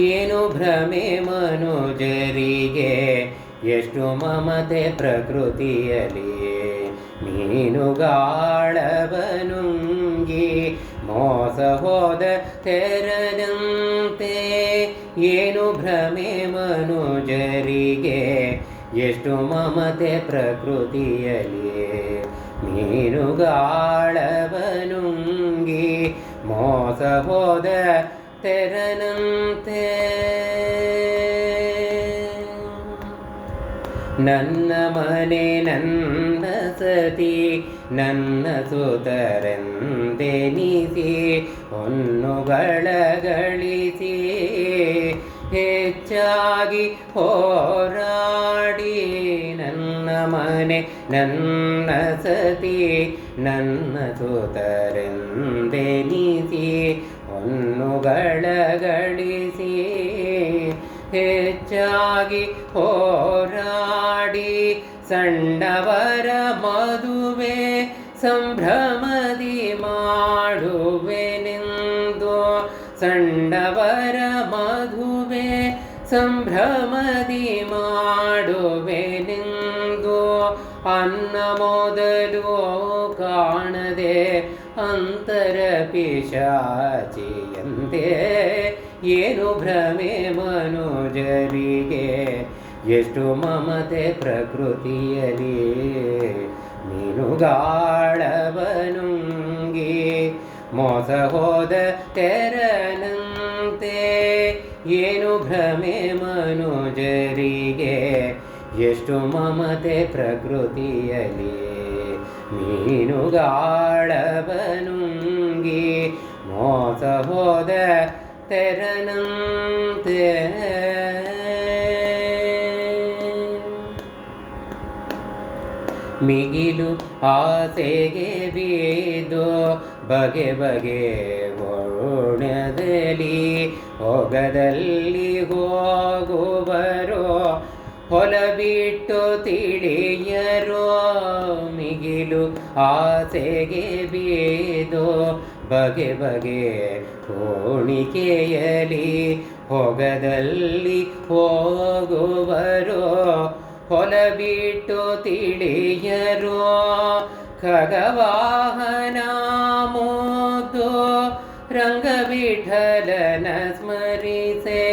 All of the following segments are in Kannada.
ಏನು ಭ್ರಮೆ ಮನುಜರಿಗೆ, ಎಷ್ಟು ಮಮತೆ ಪ್ರಕೃತಿಯಲ್ಲಿ. ಮೀನುಗಾಳವನುಂಗಿ ಮೋಸ ಹೋದ ತೆರದಂತೆ. ಏನು ಭ್ರಮೆ ಮನುಜರಿಗೆ, ಎಷ್ಟು ಮಮತೆ ಪ್ರಕೃತಿಯಲ್ಲಿ. ಮೀನುಗಾಳವನುಂಗಿ ಮೋಸ ಹೋದ ತೆರನಂತೆ. ನನ್ನ ಮನೆ ನನ್ನ ಸತಿ ನನ್ನ ಸುತರೆಂದೆನಿಸಿ ಹೊನ್ನುಗಳ ಗಳಿಸಿ ಹೆಚ್ಚಾಗಿ ಹೋರಾಡಿ. ನನ್ನ ಮನೆ ನನ್ನ ಸತಿ ನನ್ನ ಸುತರೆಂದೆನಿಸಿ ಹೊನ್ನುಗಳ ಗಳಿಸಿ ಹೆಚ್ಚಾಗಿ ಹೋರಾಡಿ. ಸಣ್ಣವರ ಮದುವೆ ಸಂಭ್ರಮದಿ ಮಾಡುವೆನೆಂದು, ಸಣ್ಣವರ ಮದುವೆ ಸಂಭ್ರಮದಿ ಮಾಡುವೆನೆಂದು. ಅನ್ನ ಮೊದಲು ಕಾಣದೆ ಅಂತರ ಪಿಶಾಚಿಯಂತೆ. ಏನು ಭ್ರಮೆ ಮನುಜರಿಗೆ, ಎಷ್ಟು ಮಮತೆ ಪ್ರಕೃತಿಯಲ್ಲಿ. ಮೀನುಗಾಳವನುಂಗಿ ಮೋಸ ಹೋದ ತೆರನಂತೆ. ಏನು ಭ್ರಮೆ ಮನುಜರಿಗೆ, ಎಷ್ಟು ಮಮತೆ ಪ್ರಕೃತಿಯಲ್ಲಿ. ಮೀನುಗಾಳವನುಂಗಿ ಮೋಸ ಹೋದ ತೆರನಂತೆ. ಮಿಗಿಲು ಆಸೆಗೆ ಬಿದ್ದು ಬಗೆ ಬಗೆ ಓಣ್ಯದಲ್ಲಿ ಹೊಗದಲ್ಲಿ ಹೋಗುವರೋ ಹೊಲ ಬಿಟ್ಟು ತಿಳಿಯರೋ. ಮಿಗಿಲು ಆಸೆಗೆ ಬಿದ್ದು ಬಗೆ ಬಗೆ ಕೋಣಿಕೆಯಲಿ ಹೊಗದಲ್ಲಿ ಹೋಗುವರೋ ಹೊಲ ಬಿಟ್ಟು ತಿಳಿಯರೋ. ಖಗವಾಹನ ಮೋದು ರಂಗವಿಠಲನ ಸ್ಮರಿಸೆ.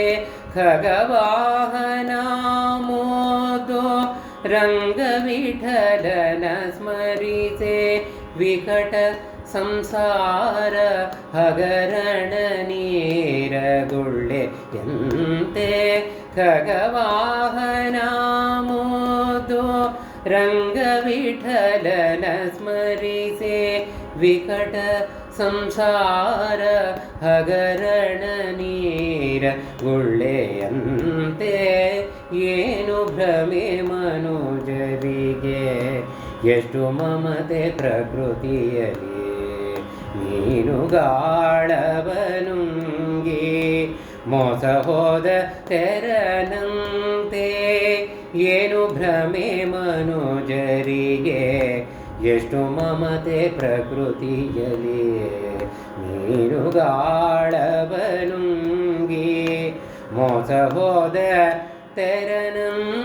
ಖಗವಾಹನ ಮೋದು ರಂಗವಿಠಲನ ಸ್ಮರಿಸೆ. ವಿಕಟ ಸಂಸಾರ ಹಗರಣ ನೀರಗುಳ್ಳೆಯಂತೆ. ಖಗವಾಹನ ಮೋದು ರಂಗವಿಠಲನ ಸ್ಮರಿಸೆ. ವಿಕಟ ಸಂಸಾರ ಹಗರಣ ನೀರ ಗುಳ್ಳೆಯಂತೆ. ಏನು ಭ್ರಮೆ ಮನುಜರಿಗೆ, ಎಷ್ಟು ಮಮತೆ ಪ್ರಕೃತಿಯಲ್ಲಿ. ಮೀನುಗಾಳವನುಂಗಿ ಮೋಸ ಹೋದ ತೆರನಂತೆ. ಏನು ಭ್ರಮೆ ಮನುಜರಿಗೆ, ಎಷ್ಟು ಮಮತೆ ಪ್ರಕೃತಿಯಲ್ಲಿ. ಮೀನುಗಾಳವನುಂಗಿ ಮೋಸ ಹೋದ ತೆರನಂತೆ.